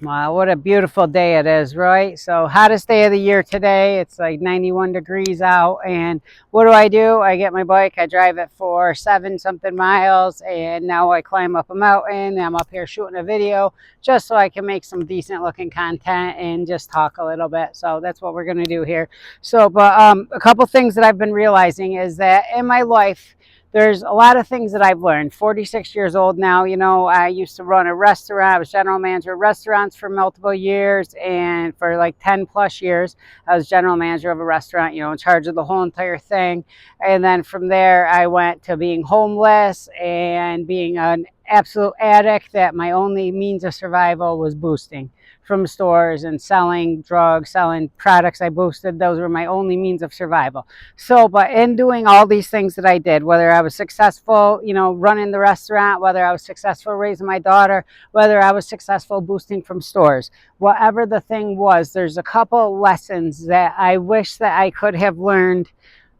Wow, what a beautiful day it is, right? So, hottest day of the year today. It's like 91 degrees out. And what do? I get my bike, I drive it for 7 something miles, and now I climb up a mountain. I'm up here shooting a video just so I can make some decent looking content and just talk a little bit. So, that's what we're going to do here. So, but a couple things that I've been realizing is that in my life, there's a lot of things that I've learned. 46 years old now. I used to run a restaurant. I was general manager of restaurants for multiple years, and for like 10 plus years I was general manager of a restaurant, in charge of the whole entire thing. And then from there I went to being homeless and being an absolute addict, that my only means of survival was boosting from stores and selling drugs, selling products I boosted. Those were my only means of survival. So, but in doing all these things that I did, whether I was successful, running the restaurant, whether I was successful raising my daughter, whether I was successful boosting from stores, whatever the thing was, there's a couple lessons that I wish that I could have learned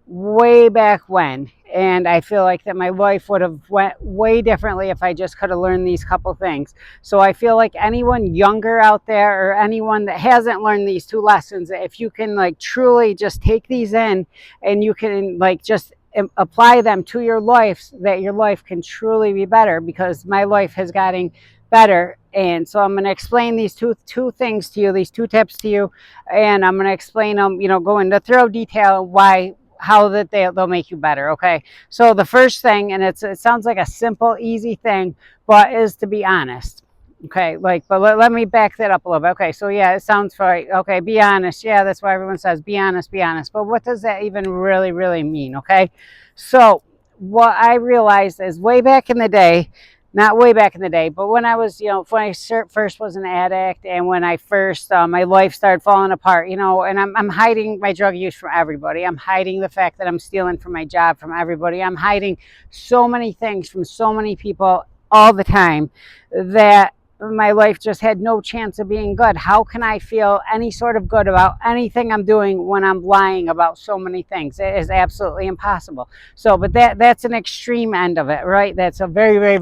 way back when. And I feel like that my life would have went way differently if I just could have learned these couple things. So I feel like anyone younger out there, or anyone that hasn't learned these two lessons, if you can like truly just take these in and you can like just apply them to your life, that your life can truly be better, because my life has gotten better. And so I'm going to explain these two things to you, these two tips to you, and I'm going to explain them, go into thorough detail why, how that they'll make you better. Okay, so the first thing, and it sounds like a simple easy thing, but is to be honest. Okay, like, but let me back that up a little bit. Okay, so yeah, it sounds right. Okay, be honest. Yeah, that's why everyone says be honest, be honest. But what does that even really mean? Okay, so what I realized is way back in the day, not way back in the day, but when I was, when I first was an addict, and when I first, my life started falling apart, and I'm hiding my drug use from everybody. I'm hiding the fact that I'm stealing from my job from everybody. I'm hiding so many things from so many people all the time, that my life just had no chance of being good. How can I feel any sort of good about anything I'm doing when I'm lying about so many things? It is absolutely impossible. So, but that's an extreme end of it, right? That's a very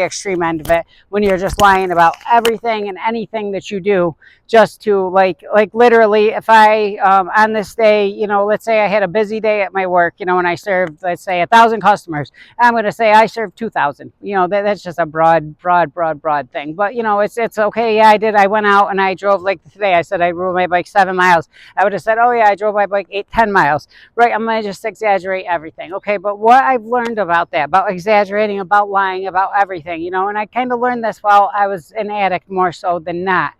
extreme end of it, when you're just lying about everything and anything that you do, just to like literally, if I on this day, let's say I had a busy day at my work, and I served, let's say, 1,000 customers. I'm going to say I served 2,000. That's just a broad thing. But it's okay. Yeah, I did. I went out and I drove, like today. I said I rode my bike 7 miles. I would have said, oh yeah, I drove my bike 8, 10 miles. Right? I'm going to just exaggerate everything. Okay, but what I've learned about that, about exaggerating, about lying, about everything, and I kind of learned this while I was an addict more so than not,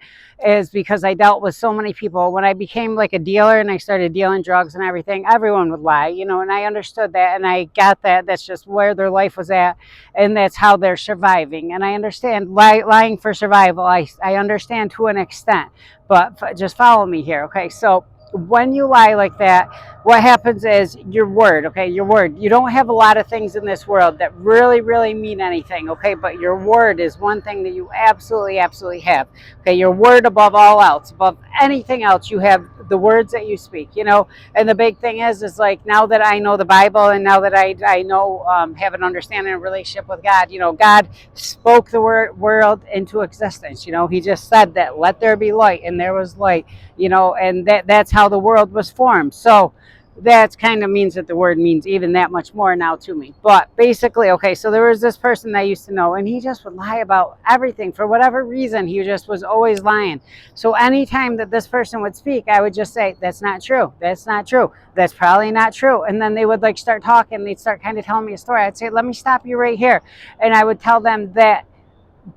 is because I dealt with so many people. When I became like a dealer and I started dealing drugs and everything, everyone would lie, and I understood that, and I got that. That's just where their life was at, and that's how they're surviving. And I understand lying for survival. I understand to an extent, but just follow me here. Okay, so when you lie like that, what happens is your word. Okay, your word. You don't have a lot of things in this world that really mean anything. Okay, but your word is one thing that you absolutely have. Okay, your word above all else, above anything else. You have the words that you speak. And the big thing is like, now that I know the Bible, and now that I know, have an understanding and relationship with God. God spoke the world into existence. He just said that, let there be light, and there was light. And that's how the world was formed. So that kind of means that the word means even that much more now to me. But basically, okay, so there was this person that I used to know, and he just would lie about everything. For whatever reason, he just was always lying. So anytime that this person would speak, I would just say, that's not true. That's not true. That's probably not true. And then they would like start talking. They'd start kind of telling me a story. I'd say, let me stop you right here. And I would tell them that,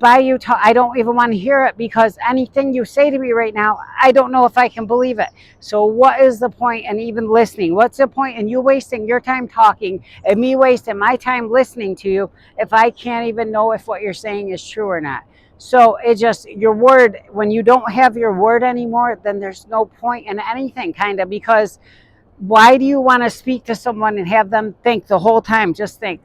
I don't even want to hear it, because anything you say to me right now, I don't know if I can believe it. So what is the point in even listening? What's the point in you wasting your time talking and me wasting my time listening to you, if I can't even know if what you're saying is true or not? So it just, your word, when you don't have your word anymore, then there's no point in anything, kind of, because why do you want to speak to someone and have them think the whole time, just think,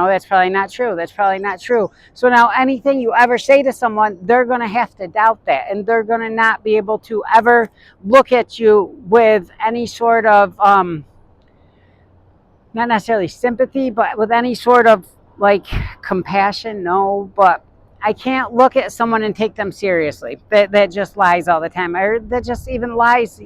that's probably not true. That's probably not true. So now anything you ever say to someone, they're going to have to doubt that, and they're going to not be able to ever look at you with any sort of, not necessarily sympathy, but with any sort of like compassion. No, but I can't look at someone and take them seriously. That just lies all the time. Or that just even lies,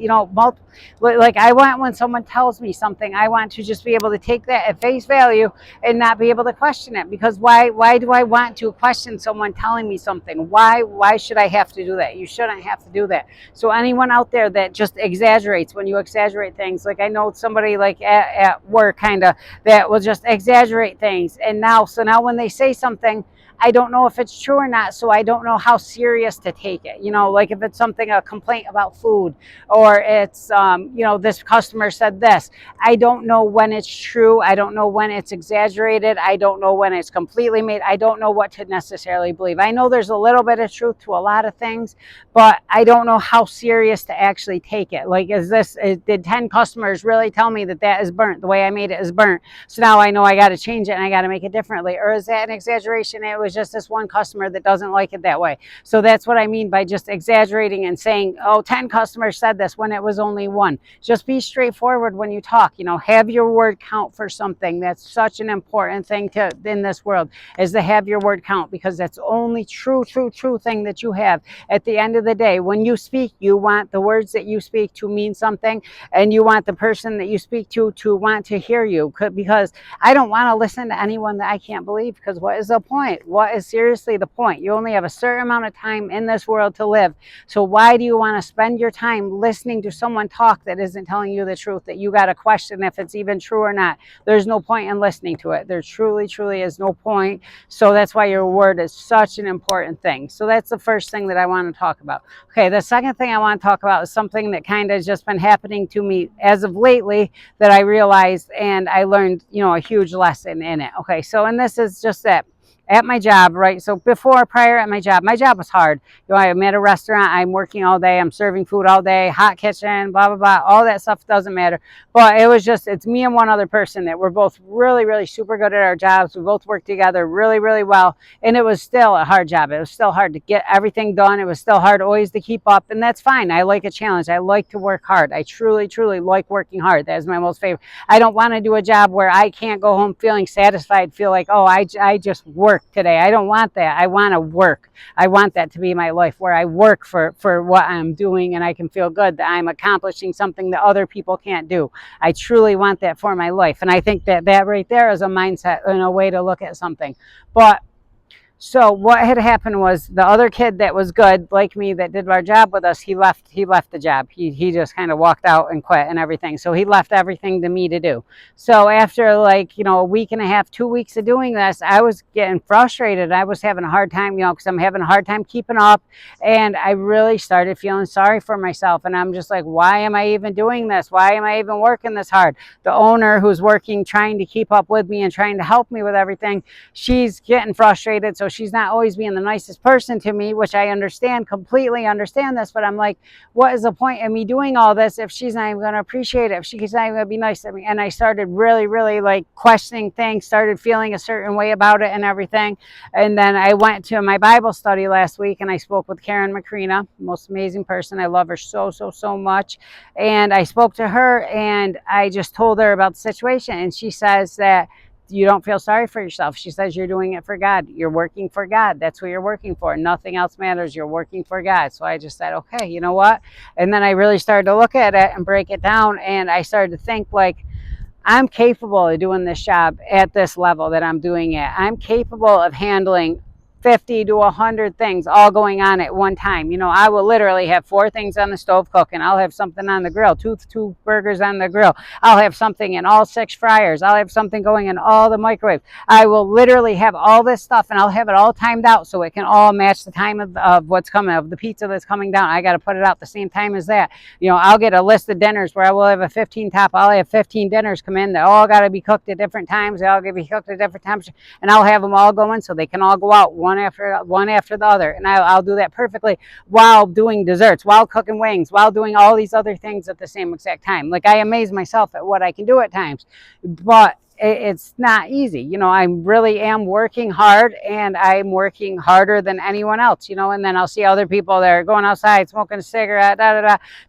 like I want, when someone tells me something, I want to just be able to take that at face value and not be able to question it. Because why do I want to question someone telling me something? Why should I have to do that? You shouldn't have to do that. So anyone out there that just exaggerates, when you exaggerate things, like I know somebody like at work kind of that will just exaggerate things, and now when they say something, I don't know if it's true or not, so I don't know how serious to take it. Like if it's something, a complaint about food, or it's, this customer said this. I don't know when it's true. I don't know when it's exaggerated. I don't know when it's completely made. I don't know what to necessarily believe. I know there's a little bit of truth to a lot of things, but I don't know how serious to actually take it. Like, did 10 customers really tell me that is burnt? The way I made it is burnt. So now I know I got to change it and I got to make it differently. Or is that an exaggeration? It was just this one customer that doesn't like it that way. So that's what I mean by just exaggerating and saying, 10 customers said this when it was only one. Just be straightforward when you talk. Have your word count for something. That's such an important thing in this world, is to have your word count, because that's the only true thing that you have. At the end of the day, when you speak, you want the words that you speak to mean something, and you want the person that you speak to want to hear you, because I don't want to listen to anyone that I can't believe, because what is the point? What is seriously the point? You only have a certain amount of time in this world to live. So why do you want to spend your time listening to someone talk that isn't telling you the truth, that you got to question if it's even true or not? There's no point in listening to it. There truly is no point. So that's why your word is such an important thing. So that's the first thing that I want to talk about. Okay, the second thing I want to talk about is something that kind of just been happening to me as of lately, that I realized and I learned, a huge lesson in it. Okay, so, and this is just that at my job, right? So prior at my job was hard. I'm at a restaurant, I'm working all day, I'm serving food all day, hot kitchen, blah, blah, blah. All that stuff doesn't matter. But it's me and one other person that we're both really super good at our jobs. We both work together really well. And it was still a hard job. It was still hard to get everything done. It was still hard always to keep up. And that's fine. I like a challenge. I like to work hard. I truly like working hard. That is my most favorite. I don't want to do a job where I can't go home feeling satisfied, feel like, I just worked today. I don't want that. I want to work. I want that to be my life, where I work for what I'm doing, and I can feel good that I'm accomplishing something that other people can't do. I truly want that for my life. And I think that right there is a mindset and a way to look at something. But so what had happened was, the other kid that was good, like me, that did our job with us, he left the job. He just kind of walked out and quit and everything. So he left everything to me to do. So after a week and a half, 2 weeks of doing this, I was getting frustrated. I was having a hard time, because I'm having a hard time keeping up. And I really started feeling sorry for myself. And I'm just like, why am I even doing this? Why am I even working this hard? The owner, who's working, trying to keep up with me and trying to help me with everything, she's getting frustrated. So she's not always being the nicest person to me, which I completely understand this, but I'm like, what is the point of me doing all this if she's not even going to appreciate it, if she's not even going to be nice to me? And I started really like questioning things, started feeling a certain way about it and everything. And then I went to my Bible study last week, and I spoke with Karen Macrina, most amazing person. I love her so much. And I spoke to her, and I just told her about the situation, and she says that you don't feel sorry for yourself. She says you're doing it for God. You're working for God. That's what you're working for. Nothing else matters. You're working for God. So I just said, okay, you know what? And then I really started to look at it and break it down. And I started to think, like, I'm capable of doing this job at this level that I'm doing it. I'm capable of handling 50 to 100 things all going on at one time. I will literally have 4 things on the stove cooking. I'll have something on the grill, two burgers on the grill. I'll have something in all 6 fryers. I'll have something going in all the microwaves. I will literally have all this stuff, and I'll have it all timed out so it can all match the time of what's coming, of the pizza that's coming down. I got to put it out the same time as that. I'll get a list of dinners where I will have a 15 top. I'll have 15 dinners come in. They all got to be cooked at different times. They all got to be cooked at different temperatures, and I'll have them all going so they can all go out one after the other. And I'll do that perfectly while doing desserts, while cooking wings, while doing all these other things at the same exact time. Like, I amaze myself at what I can do at times. But it's not easy. You know, I really am working hard, and I'm working harder than anyone else, you know, and then I'll see other people that are going outside, smoking a cigarette,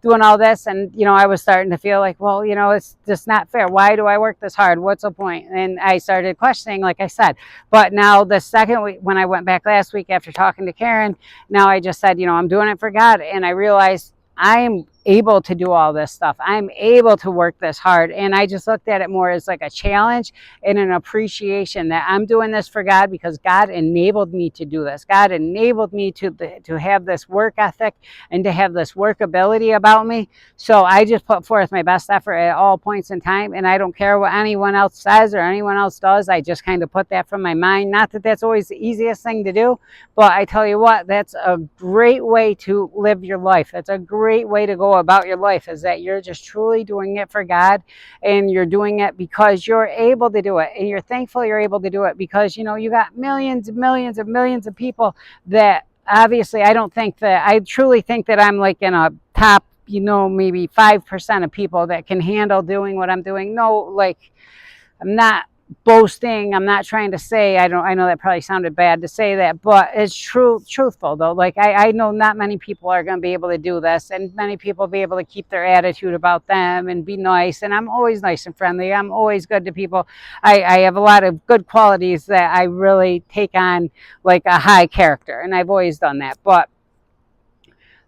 doing all this. And, you know, I was starting to feel like, well, you know, it's just not fair. Why do I work this hard? What's the point? And I started questioning, like I said. But now the second week, when I went back last week after talking to Karen, now I just said, you know, I'm doing it for God. And I realized I'm able to do all this stuff. I'm able to work this hard. And I just looked at it more as like a challenge and an appreciation that I'm doing this for God because God enabled me to do this. God enabled me to have this work ethic and to have this workability about me. So I just put forth my best effort at all points in time. And I don't care what anyone else says or anyone else does. I just kind of put that from my mind. Not that that's always the easiest thing to do, but I tell you what, that's a great way to live your life. That's a great way to go about your life, is that you're just truly doing it for God, and you're doing it because you're able to do it, and you're thankful you're able to do it because, you know, you got millions and millions and millions of people that obviously I truly think that I'm like in a top, you know, maybe 5% of people that can handle doing what I'm doing. No, like, I'm not boasting. I'm not trying to say, I know that probably sounded bad to say that, but it's truthful though. Like I know not many people are going to be able to do this, and many people be able to keep their attitude about them and be nice. And I'm always nice and friendly. I'm always good to people. I have a lot of good qualities that I really take on like a high character, and I've always done that. But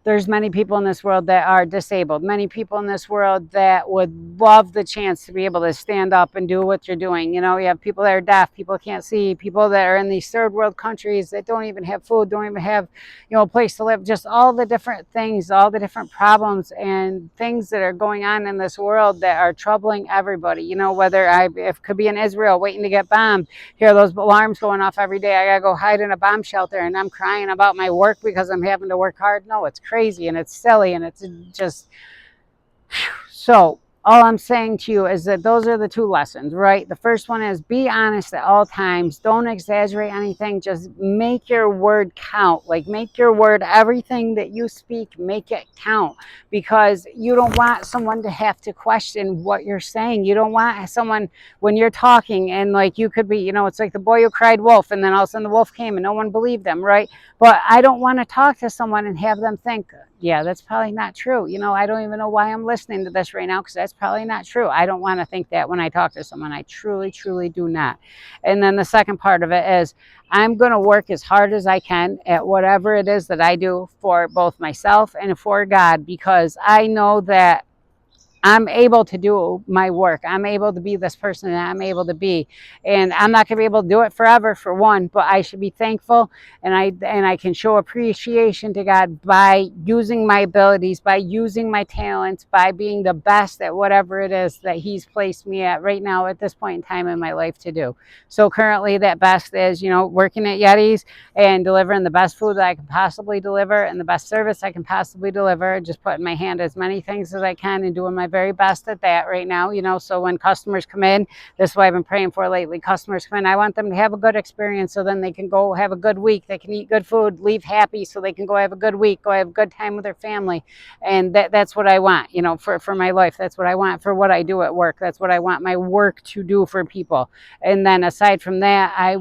there's many people in this world that are disabled, many people in this world that would love the chance to be able to stand up and do what you're doing. You know, you have people that are deaf, people can't see, people that are in these third world countries that don't even have food, don't even have, you know, a place to live, just all the different things, all the different problems and things that are going on in this world that are troubling everybody. You know, whether it could be in Israel waiting to get bombed, hear those alarms going off every day, I gotta go hide in a bomb shelter, and I'm crying about my work because I'm having to work hard. No, it's crazy and it's silly and it's just so. All I'm saying to you is that those are the two lessons, right? The first one is be honest at all times. Don't exaggerate anything. Just make your word count. Like, make your word, everything that you speak, make it count, because you don't want someone to have to question what you're saying. You don't want someone, when you're talking, and like you could be, you know, it's like the boy who cried wolf, and then all of a sudden the wolf came and no one believed them, right? But I don't want to talk to someone and have them think, yeah, that's probably not true. You know, I don't even know why I'm listening to this right now, because that's probably not true. I don't want to think that when I talk to someone. I truly, truly do not. And then the second part of it is I'm going to work as hard as I can at whatever it is that I do for both myself and for God, because I know that I'm able to do my work. I'm able to be this person that I'm able to be. And I'm not going to be able to do it forever, for one, but I should be thankful, and I can show appreciation to God by using my abilities, by using my talents, by being the best at whatever it is that He's placed me at right now at this point in time in my life to do. So currently that best is, you know, working at Yeti's and delivering the best food that I can possibly deliver and the best service I can possibly deliver, just putting my hand as many things as I can and doing my very best at that right now, you know. So when customers come in, this is what I've been praying for lately. Customers come in, I want them to have a good experience, so then they can go have a good week. They can eat good food, leave happy, so they can go have a good week, go have a good time with their family. And that's what I want, you know, for my life. That's what I want for what I do at work. That's what I want my work to do for people. And then aside from that, I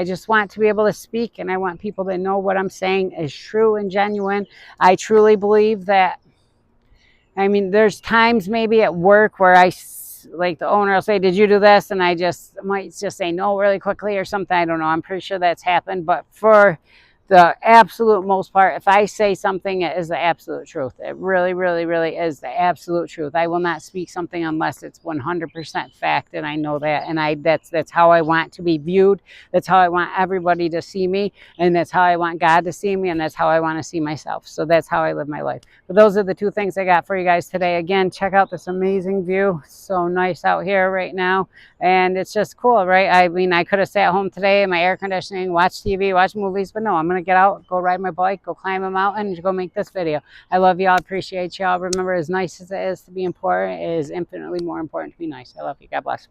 just want to be able to speak, and I want people to know what I'm saying is true and genuine. I truly believe that. I mean, there's times maybe at work where like the owner will say, "Did you do this?" And I might just say no really quickly or something. I don't know. I'm pretty sure that's happened. But for the absolute most part, if I say something, it is the absolute truth. It really, really, really is the absolute truth. I will not speak something unless it's 100% fact, and I know that. And that's how I want to be viewed. That's how I want everybody to see me, and that's how I want God to see me, and that's how I want to see myself. So that's how I live my life. But those are the two things I got for you guys today. Again, check out this amazing view. It's so nice out here right now, and it's just cool, right? I mean, I could have sat home today in my air conditioning, watch TV, watch movies, but no, I'm going to get out, go ride my bike, go climb a mountain, and go make this video. I love y'all, appreciate y'all. Remember, as nice as it is to be important, it is infinitely more important to be nice. I love you. God bless.